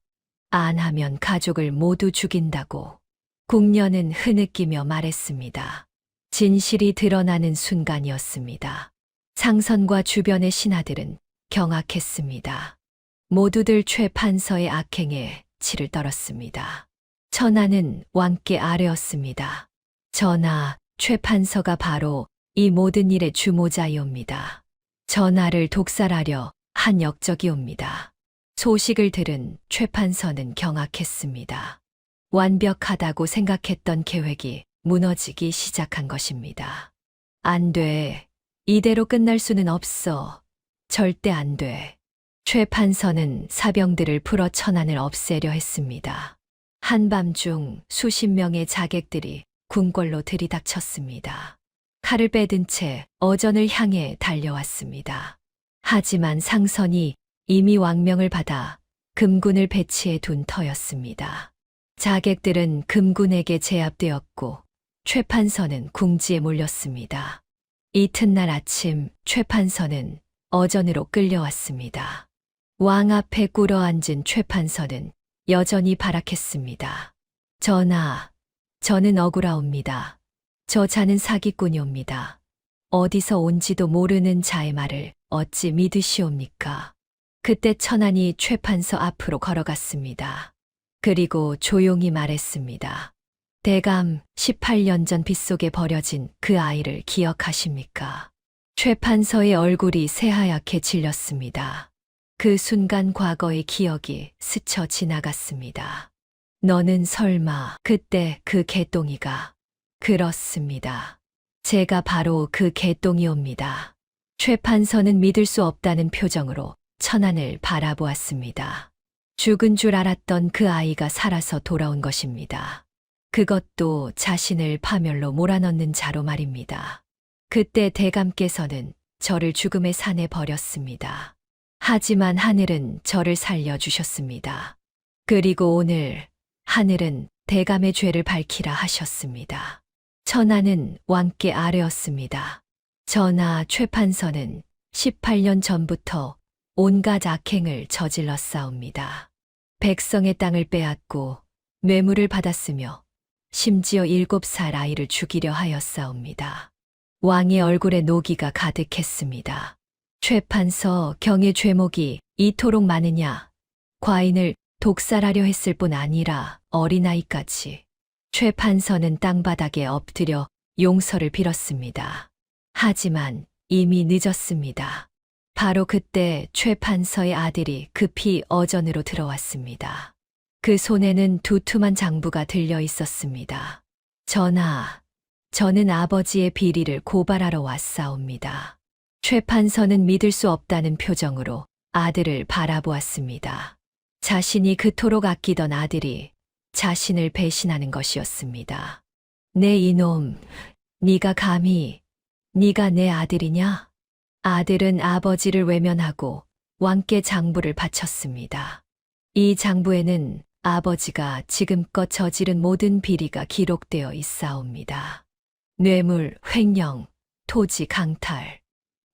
안 하면 가족을 모두 죽인다고 궁녀는 흐느끼며 말했습니다. 진실이 드러나는 순간이었습니다. 상선과 주변의 신하들은 경악했습니다. 모두들 최 판서의 악행에 치를 떨었습니다. 천하는 왕께 아뢰었습니다. 전하, 최 판서가 바로 이 모든 일의 주모자이옵니다. 전하를 독살하려 한 역적이옵니다. 소식을 들은 최 판서는 경악했습니다. 완벽하다고 생각했던 계획이 무너지기 시작한 것입니다. 안 돼. 이대로 끝날 수는 없어. 절대 안 돼. 최 판서는 사병들을 풀어 천안을 없애려 했습니다. 한밤중 수십 명의 자객들이 궁궐로 들이닥쳤습니다. 칼을 빼든 채 어전을 향해 달려왔습니다. 하지만 상선이 이미 왕명을 받아 금군을 배치해 둔 터였습니다. 자객들은 금군에게 제압되었고 최 판서는 궁지에 몰렸습니다. 이튿날 아침 최 판서는 어전으로 끌려왔습니다. 왕 앞에 꿇어앉은 최 판서는 여전히 발악했습니다. 전하, 저는 억울하옵니다. 저 자는 사기꾼이옵니다. 어디서 온지도 모르는 자의 말을 어찌 믿으시옵니까? 그때 천안이 최 판서 앞으로 걸어갔습니다. 그리고 조용히 말했습니다. 대감, 18년 전 빗속에 버려진 그 아이를 기억하십니까? 최 판서의 얼굴이 새하얗게 질렸습니다. 그 순간 과거의 기억이 스쳐 지나갔습니다. 너는 설마 그때 그 개똥이가? 그렇습니다. 제가 바로 그 개똥이옵니다. 최 판서는 믿을 수 없다는 표정으로 천안을 바라보았습니다. 죽은 줄 알았던 그 아이가 살아서 돌아온 것입니다. 그것도 자신을 파멸로 몰아넣는 자로 말입니다. 그때 대감께서는 저를 죽음의 산에 버렸습니다. 하지만 하늘은 저를 살려주셨습니다. 그리고 오늘 하늘은 대감의 죄를 밝히라 하셨습니다. 천하는 왕께 아뢰었습니다. 전하, 최 판서는 18년 전부터 온갖 악행을 저질렀사옵니다. 백성의 땅을 빼앗고 뇌물을 받았으며 심지어 7살 아이를 죽이려 하였사옵니다. 왕의 얼굴에 노기가 가득했습니다. 최 판서 경의 죄목이 이토록 많으냐? 과인을 독살하려 했을 뿐 아니라 어린아이까지. 최 판서는 땅바닥에 엎드려 용서를 빌었습니다. 하지만 이미 늦었습니다. 바로 그때 최 판서의 아들이 급히 어전으로 들어왔습니다. 그 손에는 두툼한 장부가 들려 있었습니다. 전하, 저는 아버지의 비리를 고발하러 왔사옵니다. 최 판서는 믿을 수 없다는 표정으로 아들을 바라보았습니다. 자신이 그토록 아끼던 아들이 자신을 배신하는 것이었습니다. 내 이놈, 네가 감히, 네가 내 아들이냐? 아들은 아버지를 외면하고 왕께 장부를 바쳤습니다. 이 장부에는 아버지가 지금껏 저지른 모든 비리가 기록되어 있사옵니다. 뇌물, 횡령, 토지 강탈,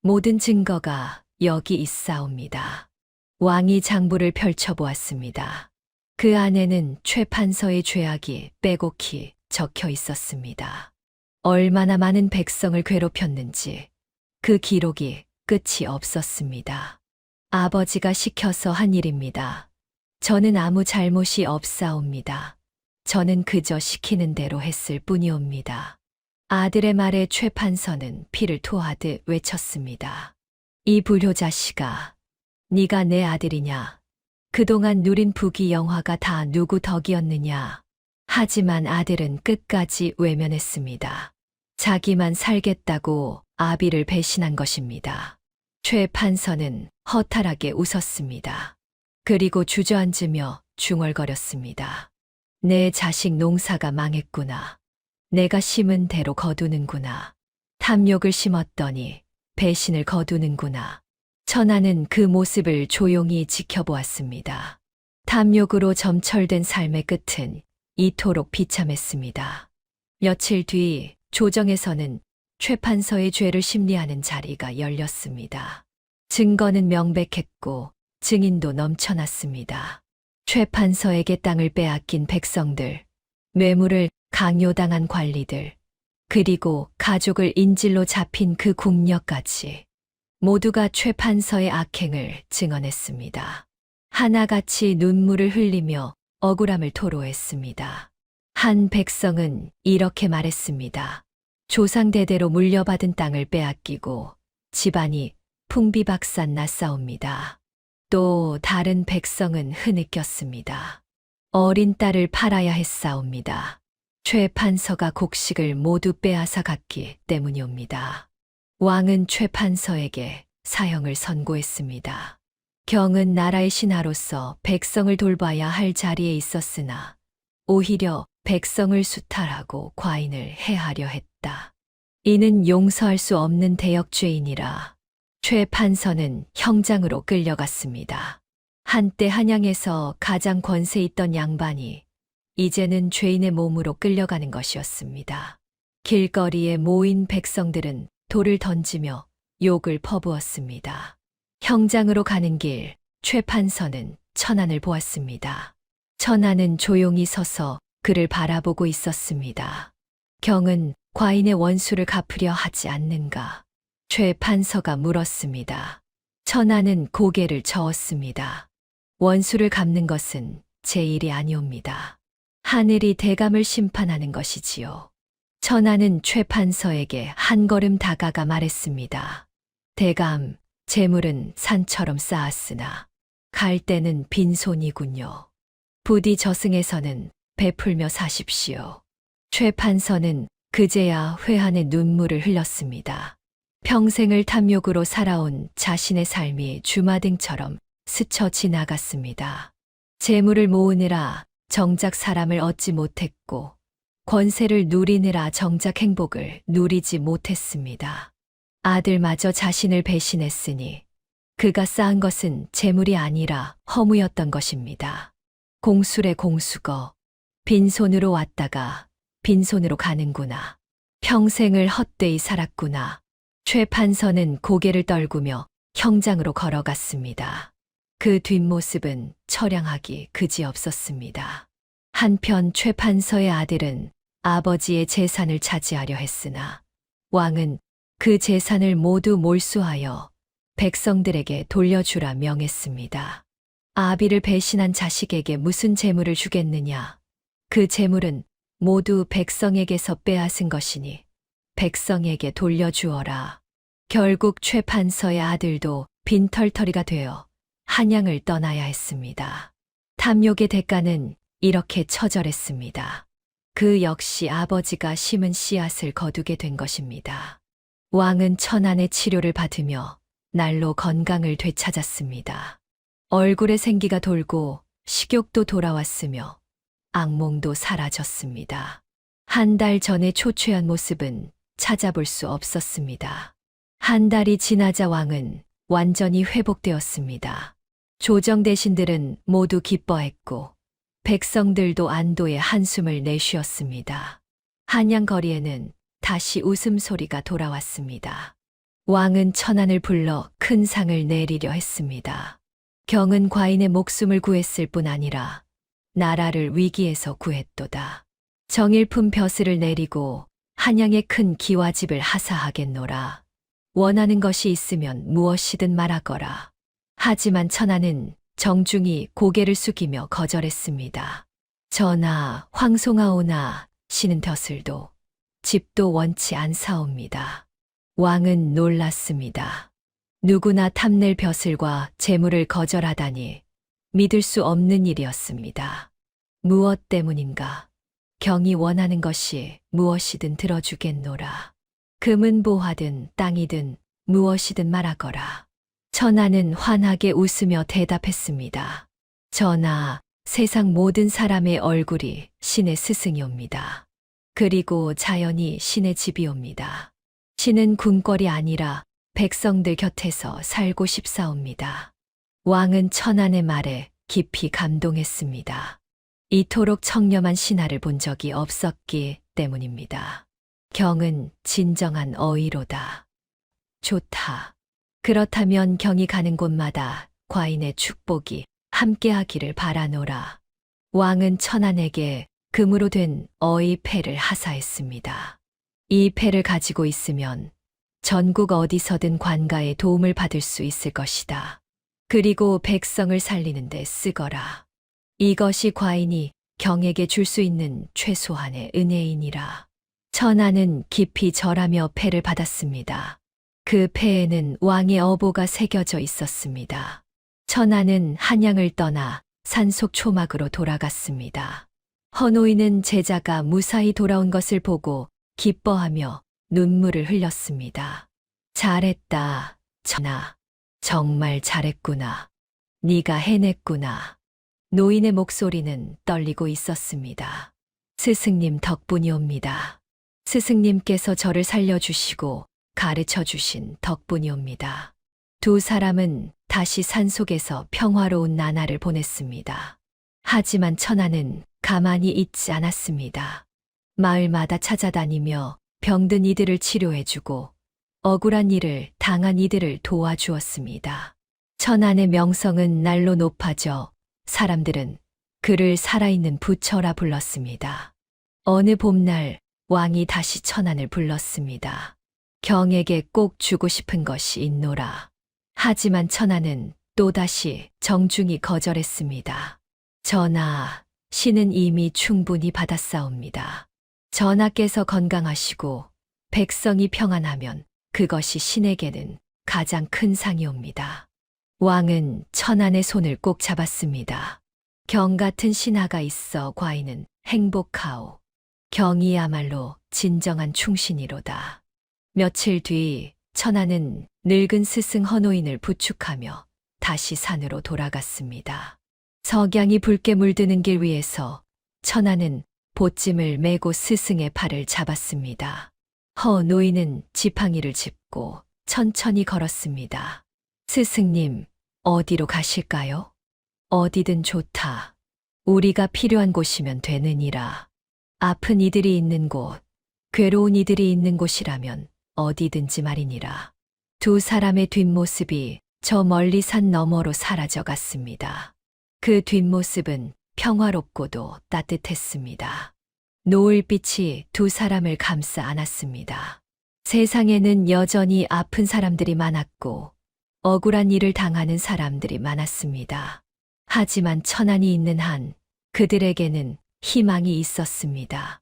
모든 증거가 여기 있사옵니다. 왕이 장부를 펼쳐보았습니다. 그 안에는 최 판서의 죄악이 빼곡히 적혀 있었습니다. 얼마나 많은 백성을 괴롭혔는지 그 기록이 끝이 없었습니다. 아버지가 시켜서 한 일입니다. 저는 아무 잘못이 없사옵니다. 저는 그저 시키는 대로 했을 뿐이옵니다. 아들의 말에 최 판서는 피를 토하듯 외쳤습니다. 이 불효자식아, 네가 내 아들이냐? 그동안 누린 부귀 영화가 다 누구 덕이었느냐? 하지만 아들은 끝까지 외면했습니다. 자기만 살겠다고 아비를 배신한 것입니다. 최 판서는 허탈하게 웃었습니다. 그리고 주저앉으며 중얼거렸습니다. 내 자식 농사가 망했구나. 내가 심은 대로 거두는구나. 탐욕을 심었더니 배신을 거두는구나. 천하는 그 모습을 조용히 지켜보았습니다. 탐욕으로 점철된 삶의 끝은 이토록 비참했습니다. 며칠 뒤 조정에서는 최 판서의 죄를 심리하는 자리가 열렸습니다. 증거는 명백했고 증인도 넘쳐났습니다. 최 판서에게 땅을 빼앗긴 백성들, 뇌물을 강요당한 관리들, 그리고 가족을 인질로 잡힌 그 궁녀까지 모두가 최 판서의 악행을 증언했습니다. 하나같이 눈물을 흘리며 억울함을 토로했습니다. 한 백성은 이렇게 말했습니다. 조상대대로 물려받은 땅을 빼앗기고 집안이 풍비박산 났사옵니다. 또 다른 백성은 흐느꼈습니다. 어린 딸을 팔아야 했사옵니다. 최 판서가 곡식을 모두 빼앗아 갔기 때문이옵니다. 왕은 최 판서에게 사형을 선고했습니다. 경은 나라의 신하로서 백성을 돌봐야 할 자리에 있었으나 오히려 백성을 수탈하고 과인을 해하려 했다. 이는 용서할 수 없는 대역죄인이라 최 판서는 형장으로 끌려갔습니다. 한때 한양에서 가장 권세 있던 양반이 이제는 죄인의 몸으로 끌려가는 것이었습니다. 길거리에 모인 백성들은 돌을 던지며 욕을 퍼부었습니다. 형장으로 가는 길, 최 판서는 천안을 보았습니다. 천안은 조용히 서서 그를 바라보고 있었습니다. 경은 과인의 원수를 갚으려 하지 않는가? 최 판서가 물었습니다. 천안은 고개를 저었습니다. 원수를 갚는 것은 제 일이 아니옵니다. 하늘이 대감을 심판하는 것이지요. 천하는 최판서에게 한 걸음 다가가 말했습니다. 대감, 재물은 산처럼 쌓았으나 갈 때는 빈손이군요. 부디 저승에서는 베풀며 사십시오. 최판서는 그제야 회한의 눈물을 흘렸습니다. 평생을 탐욕으로 살아온 자신의 삶이 주마등처럼 스쳐 지나갔습니다. 재물을 모으느라 정작 사람을 얻지 못했고, 권세를 누리느라 정작 행복을 누리지 못했습니다. 아들마저 자신을 배신했으니 그가 쌓은 것은 재물이 아니라 허무였던 것입니다. 공술의 공수거, 빈손으로 왔다가 빈손으로 가는구나. 평생을 헛되이 살았구나. 최판서는 고개를 떨구며 형장으로 걸어갔습니다. 그 뒷모습은 처량하기 그지없었습니다. 한편 최판서의 아들은 아버지의 재산을 차지하려 했으나 왕은 그 재산을 모두 몰수하여 백성들에게 돌려주라 명했습니다. 아비를 배신한 자식에게 무슨 재물을 주겠느냐. 그 재물은 모두 백성에게서 빼앗은 것이니 백성에게 돌려주어라. 결국 최판서의 아들도 빈털터리가 되어 한양을 떠나야 했습니다. 탐욕의 대가는 이렇게 처절했습니다. 그 역시 아버지가 심은 씨앗을 거두게 된 것입니다. 왕은 천안의 치료를 받으며 날로 건강을 되찾았습니다. 얼굴에 생기가 돌고 식욕도 돌아왔으며 악몽도 사라졌습니다. 한 달 전에 초췌한 모습은 찾아볼 수 없었습니다. 한 달이 지나자 왕은 완전히 회복되었습니다. 조정 대신들은 모두 기뻐했고 백성들도 안도의 한숨을 내쉬었습니다. 한양 거리에는 다시 웃음소리가 돌아왔습니다. 왕은 천안을 불러 큰 상을 내리려 했습니다. 경은 과인의 목숨을 구했을 뿐 아니라 나라를 위기에서 구했도다. 정일품 벼슬을 내리고 한양의 큰 기와집을 하사하겠노라. 원하는 것이 있으면 무엇이든 말하거라. 하지만 천하는 정중히 고개를 숙이며 거절했습니다. 전하, 황송하오나 신은 벼슬도 집도 원치 않사옵니다. 왕은 놀랐습니다. 누구나 탐낼 벼슬과 재물을 거절하다니 믿을 수 없는 일이었습니다. 무엇 때문인가? 경이 원하는 것이 무엇이든 들어주겠노라. 금은 보화든 땅이든 무엇이든 말하거라. 천하는 환하게 웃으며 대답했습니다. 전하, 세상 모든 사람의 얼굴이 신의 스승이옵니다. 그리고 자연이 신의 집이옵니다. 신은 궁궐이 아니라 백성들 곁에서 살고 싶사옵니다. 왕은 천안의 말에 깊이 감동했습니다. 이토록 청렴한 신하를 본 적이 없었기 때문입니다. 경은 진정한 어이로다. 좋다. 그렇다면 경이 가는 곳마다 과인의 축복이 함께하기를 바라노라. 왕은 천안에게 금으로 된 어이 패를 하사했습니다. 이 패를 가지고 있으면 전국 어디서든 관가의 도움을 받을 수 있을 것이다. 그리고 백성을 살리는 데 쓰거라. 이것이 과인이 경에게 줄 수 있는 최소한의 은혜이니라. 천하는 깊이 절하며 패를 받았습니다. 그 패에는 왕의 어보가 새겨져 있었습니다. 천하는 한양을 떠나 산속 초막으로 돌아갔습니다. 허노이는 제자가 무사히 돌아온 것을 보고 기뻐하며 눈물을 흘렸습니다. 잘했다, 전하. 정말 잘했구나. 네가 해냈구나. 노인의 목소리는 떨리고 있었습니다. 스승님 덕분이옵니다. 스승님께서 저를 살려주시고 가르쳐 주신 덕분이옵니다. 두 사람은 다시 산속에서 평화로운 나날을 보냈습니다. 하지만 천하는 가만히 있지 않았습니다. 마을마다 찾아다니며 병든 이들을 치료해주고 억울한 일을 당한 이들을 도와주었습니다. 천안의 명성은 날로 높아져 사람들은 그를 살아있는 부처라 불렀습니다. 어느 봄날 왕이 다시 천안을 불렀습니다. 경에게 꼭 주고 싶은 것이 있노라. 하지만 천안은 또다시 정중히 거절했습니다. 전하, 신은 이미 충분히 받았사옵니다. 전하께서 건강하시고 백성이 평안하면 그것이 신에게는 가장 큰 상이옵니다. 왕은 천안의 손을 꼭 잡았습니다. 경 같은 신하가 있어 과인은 행복하오. 경이야말로 진정한 충신이로다. 며칠 뒤 천안은 늙은 스승 헌호인을 부축하며 다시 산으로 돌아갔습니다. 석양이 붉게 물드는 길 위에서 천안은 보찜을 메고 스승의 팔을 잡았습니다. 헌호인은 지팡이를 짚고 천천히 걸었습니다. 스승님, 어디로 가실까요? 어디든 좋다. 우리가 필요한 곳이면 되느니라. 아픈 이들이 있는 곳, 괴로운 이들이 있는 곳이라면 어디든지 말이니라. 두 사람의 뒷모습이 저 멀리 산 너머로 사라져 갔습니다. 그 뒷모습은 평화롭고도 따뜻했습니다. 노을빛이 두 사람을 감싸 안았습니다. 세상에는 여전히 아픈 사람들이 많았고 억울한 일을 당하는 사람들이 많았습니다. 하지만 천안이 있는 한 그들에게는 희망이 있었습니다.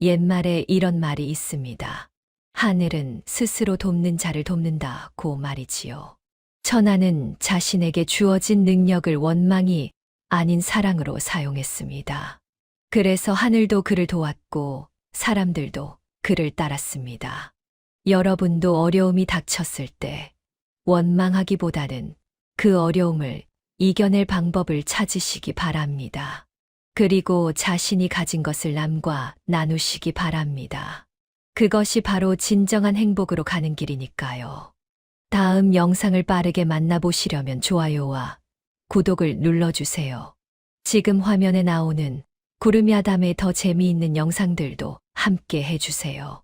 옛말에 이런 말이 있습니다. 하늘은 스스로 돕는 자를 돕는다고 말이지요. 천안은 자신에게 주어진 능력을 원망이 아닌 사랑으로 사용했습니다. 그래서 하늘도 그를 도왔고 사람들도 그를 따랐습니다. 여러분도 어려움이 닥쳤을 때 원망하기보다는 그 어려움을 이겨낼 방법을 찾으시기 바랍니다. 그리고 자신이 가진 것을 남과 나누시기 바랍니다. 그것이 바로 진정한 행복으로 가는 길이니까요. 다음 영상을 빠르게 만나보시려면 좋아요와 구독을 눌러주세요. 지금 화면에 나오는 구름야담의 더 재미있는 영상들도 함께 해주세요.